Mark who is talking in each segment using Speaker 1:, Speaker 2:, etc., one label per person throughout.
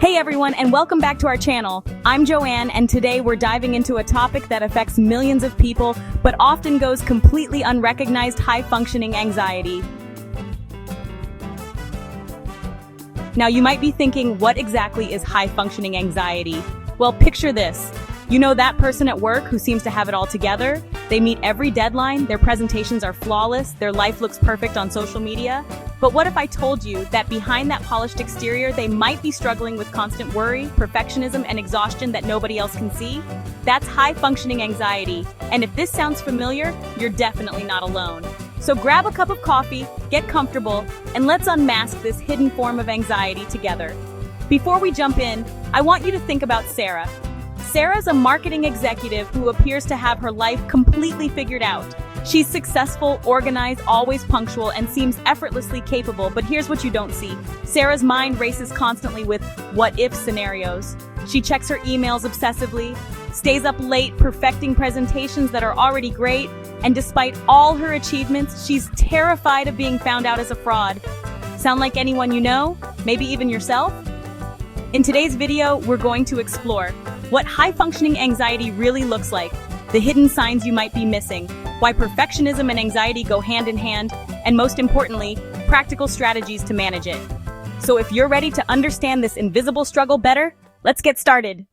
Speaker 1: Hey everyone, and welcome back to our channel. I'm Joanne, and today we're diving into a topic that affects millions of people, but often goes completely unrecognized: high-functioning anxiety. Now you might be thinking, what exactly is high-functioning anxiety? Well, picture this. You know that person at work who seems to have it all together? They meet every deadline, their presentations are flawless, their life looks perfect on social media. But what if I told you that behind that polished exterior, they might be struggling with constant worry, perfectionism, and exhaustion that nobody else can see? That's high-functioning anxiety. And if this sounds familiar, you're definitely not alone. So grab a cup of coffee, get comfortable, and let's unmask this hidden form of anxiety together. Before we jump in, I want you to think about Sarah. Sarah's a marketing executive who appears to have her life completely figured out. She's successful, organized, always punctual, and seems effortlessly capable, but here's what you don't see. Sarah's mind races constantly with what-if scenarios. She checks her emails obsessively, stays up late perfecting presentations that are already great, and despite all her achievements, she's terrified of being found out as a fraud. Sound like anyone you know? Maybe even yourself? In today's video, we're going to explore what high-functioning anxiety really looks like, the hidden signs you might be missing, why perfectionism and anxiety go hand in hand, and most importantly, practical strategies to manage it. So if you're ready to understand this invisible struggle better, let's get started.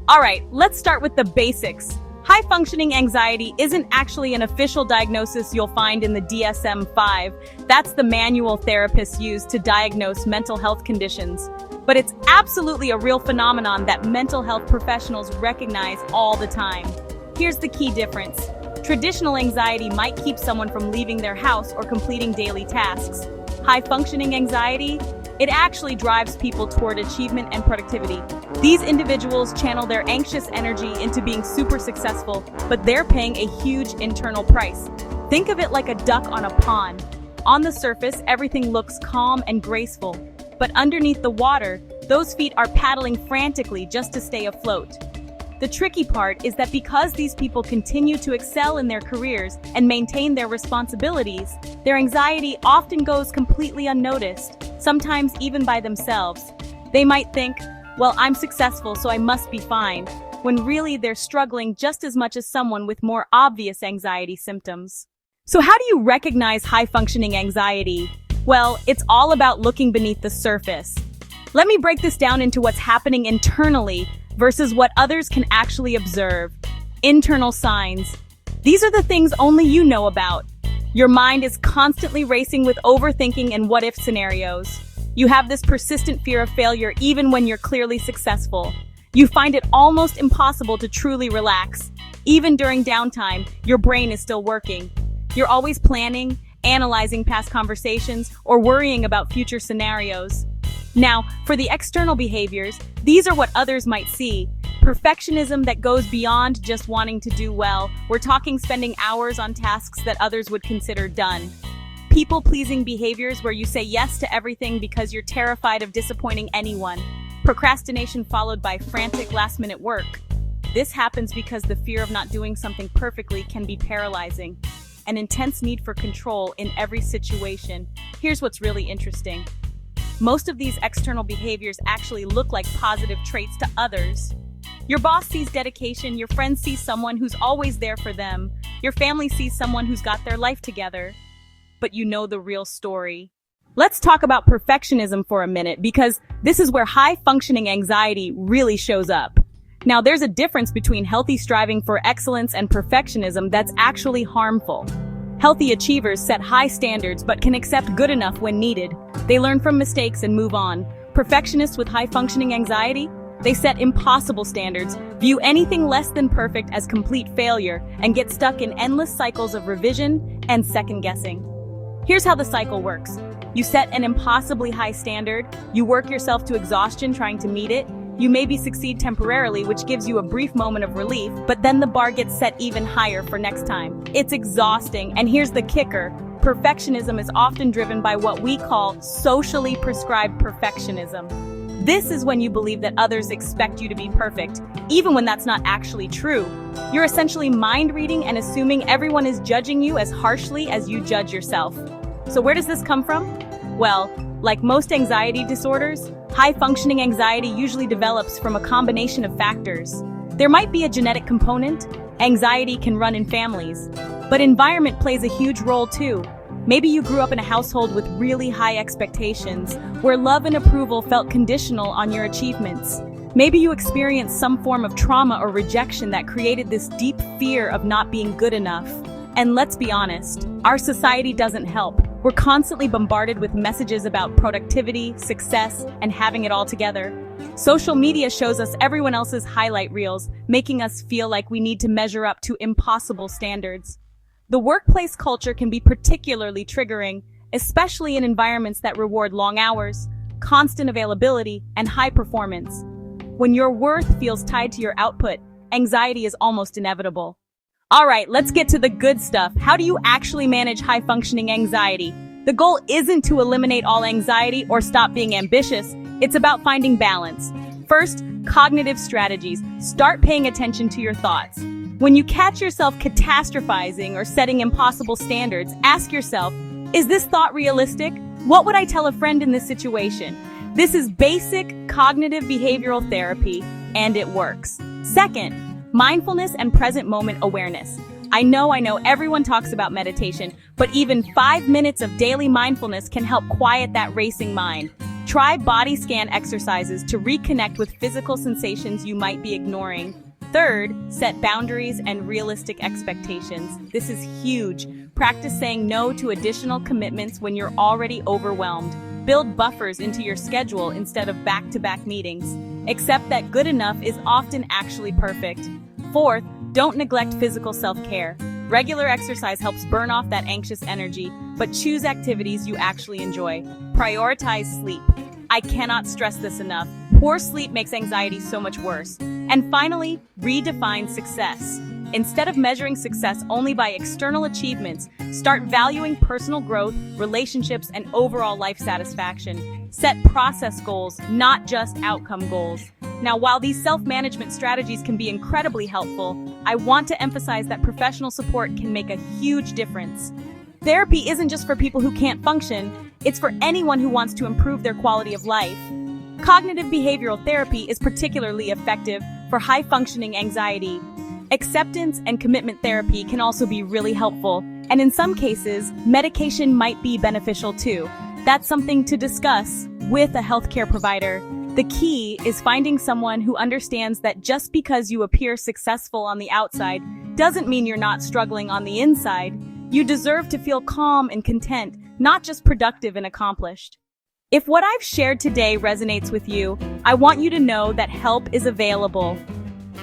Speaker 1: All right, let's start with the basics. High-functioning anxiety isn't actually an official diagnosis you'll find in the DSM-5. That's the manual therapists use to diagnose mental health conditions. But it's absolutely a real phenomenon that mental health professionals recognize all the time. Here's the key difference. Traditional anxiety might keep someone from leaving their house or completing daily tasks. High-functioning anxiety, it actually drives people toward achievement and productivity. These individuals channel their anxious energy into being super successful, but they're paying a huge internal price. Think of it like a duck on a pond. On the surface, everything looks calm and graceful, but underneath the water, those feet are paddling frantically just to stay afloat. The tricky part is that because these people continue to excel in their careers and maintain their responsibilities, their anxiety often goes completely unnoticed, sometimes even by themselves. They might think, well, I'm successful, so I must be fine, when really they're struggling just as much as someone with more obvious anxiety symptoms. So how do you recognize high-functioning anxiety? Well, it's all about looking beneath the surface. Let me break this down into what's happening internally versus what others can actually observe. Internal signs. These are the things only you know about. Your mind is constantly racing with overthinking and what-if scenarios. You have this persistent fear of failure even when you're clearly successful. You find it almost impossible to truly relax. Even during downtime, your brain is still working. You're always planning, analyzing past conversations, or worrying about future scenarios. Now, for the external behaviors, these are what others might see. Perfectionism that goes beyond just wanting to do well. We're talking spending hours on tasks that others would consider done. People-pleasing behaviors where you say yes to everything because you're terrified of disappointing anyone. Procrastination followed by frantic last-minute work. This happens because the fear of not doing something perfectly can be paralyzing. An intense need for control in every situation. Here's what's really interesting. Most of these external behaviors actually look like positive traits to others. Your boss sees dedication, your friends see someone who's always there for them, your family sees someone who's got their life together. But you know the real story. Let's talk about perfectionism for a minute, because this is where high-functioning anxiety really shows up. Now, there's a difference between healthy striving for excellence and perfectionism that's actually harmful. Healthy achievers set high standards but can accept good enough when needed. They learn from mistakes and move on. Perfectionists with high-functioning anxiety, they set impossible standards, view anything less than perfect as complete failure, and get stuck in endless cycles of revision and second-guessing. Here's how the cycle works. You set an impossibly high standard, you work yourself to exhaustion trying to meet it, you maybe succeed temporarily, which gives you a brief moment of relief, but then the bar gets set even higher for next time. It's exhausting, and here's the kicker. Perfectionism is often driven by what we call socially prescribed perfectionism. This is when you believe that others expect you to be perfect, even when that's not actually true. You're essentially mind-reading and assuming everyone is judging you as harshly as you judge yourself. So where does this come from? Well, like most anxiety disorders, High-functioning anxiety usually develops from a combination of factors. There might be a genetic component. Anxiety can run in families. But environment plays a huge role too. Maybe you grew up in a household with really high expectations, where love and approval felt conditional on your achievements. Maybe you experienced some form of trauma or rejection that created this deep fear of not being good enough. And let's be honest, our society doesn't help. We're constantly bombarded with messages about productivity, success, and having it all together. Social media shows us everyone else's highlight reels, making us feel like we need to measure up to impossible standards. The workplace culture can be particularly triggering, especially in environments that reward long hours, constant availability, and high performance. When your worth feels tied to your output, anxiety is almost inevitable. All right, let's get to the good stuff. How do you actually manage high-functioning anxiety? The goal isn't to eliminate all anxiety or stop being ambitious. It's about finding balance. First, cognitive strategies. Start paying attention to your thoughts. When you catch yourself catastrophizing or setting impossible standards, ask yourself, is this thought realistic? What would I tell a friend in this situation? This is basic cognitive behavioral therapy, and it works. Second, mindfulness and present moment awareness. I know everyone talks about meditation, but even 5 minutes of daily mindfulness can help quiet that racing mind. Try body scan exercises to reconnect with physical sensations you might be ignoring. Third, set boundaries and realistic expectations. This is huge. Practice saying no to additional commitments when you're already overwhelmed. Build buffers into your schedule instead of back-to-back meetings. Accept that good enough is often actually perfect. Fourth, don't neglect physical self-care. Regular exercise helps burn off that anxious energy, but choose activities you actually enjoy. Prioritize sleep. I cannot stress this enough. Poor sleep makes anxiety so much worse. And finally, redefine success. Instead of measuring success only by external achievements, start valuing personal growth, relationships, and overall life satisfaction. Set process goals, not just outcome goals. Now, while these self-management strategies can be incredibly helpful, I want to emphasize that professional support can make a huge difference. Therapy isn't just for people who can't function, it's for anyone who wants to improve their quality of life. Cognitive behavioral therapy is particularly effective for high-functioning anxiety. Acceptance and commitment therapy can also be really helpful, and in some cases, medication might be beneficial too. That's something to discuss with a healthcare provider. The key is finding someone who understands that just because you appear successful on the outside doesn't mean you're not struggling on the inside. You deserve to feel calm and content, not just productive and accomplished. If what I've shared today resonates with you, I want you to know that help is available.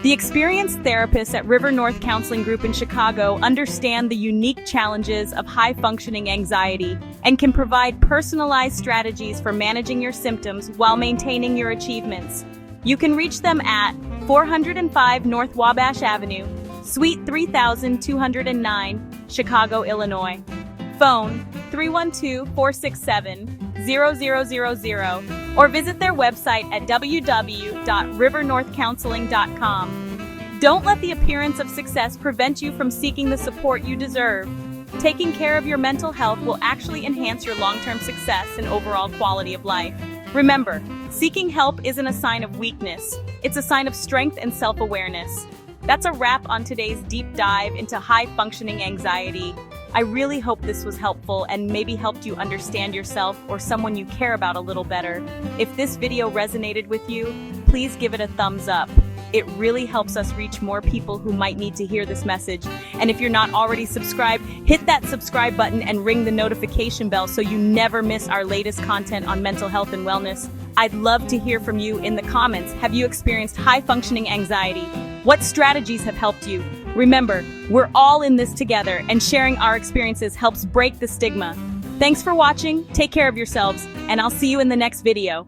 Speaker 1: The experienced therapists at River North Counseling Group in Chicago understand the unique challenges of high-functioning anxiety and can provide personalized strategies for managing your symptoms while maintaining your achievements. You can reach them at 405 North Wabash Avenue, Suite 3209, Chicago, Illinois. Phone 312-467-0000 or visit their website at www.rivernorthcounseling.com. Don't let the appearance of success prevent you from seeking the support you deserve. Taking care of your mental health will actually enhance your long-term success and overall quality of life. Remember, seeking help isn't a sign of weakness. It's a sign of strength and self-awareness. That's a wrap on today's deep dive into high-functioning anxiety. I really hope this was helpful and maybe helped you understand yourself or someone you care about a little better. If this video resonated with you, please give it a thumbs up. It really helps us reach more people who might need to hear this message. And if you're not already subscribed, hit that subscribe button and ring the notification bell so you never miss our latest content on mental health and wellness. I'd love to hear from you in the comments. Have you experienced high-functioning anxiety? What strategies have helped you? Remember, we're all in this together, and sharing our experiences helps break the stigma. Thanks for watching, take care of yourselves, and I'll see you in the next video.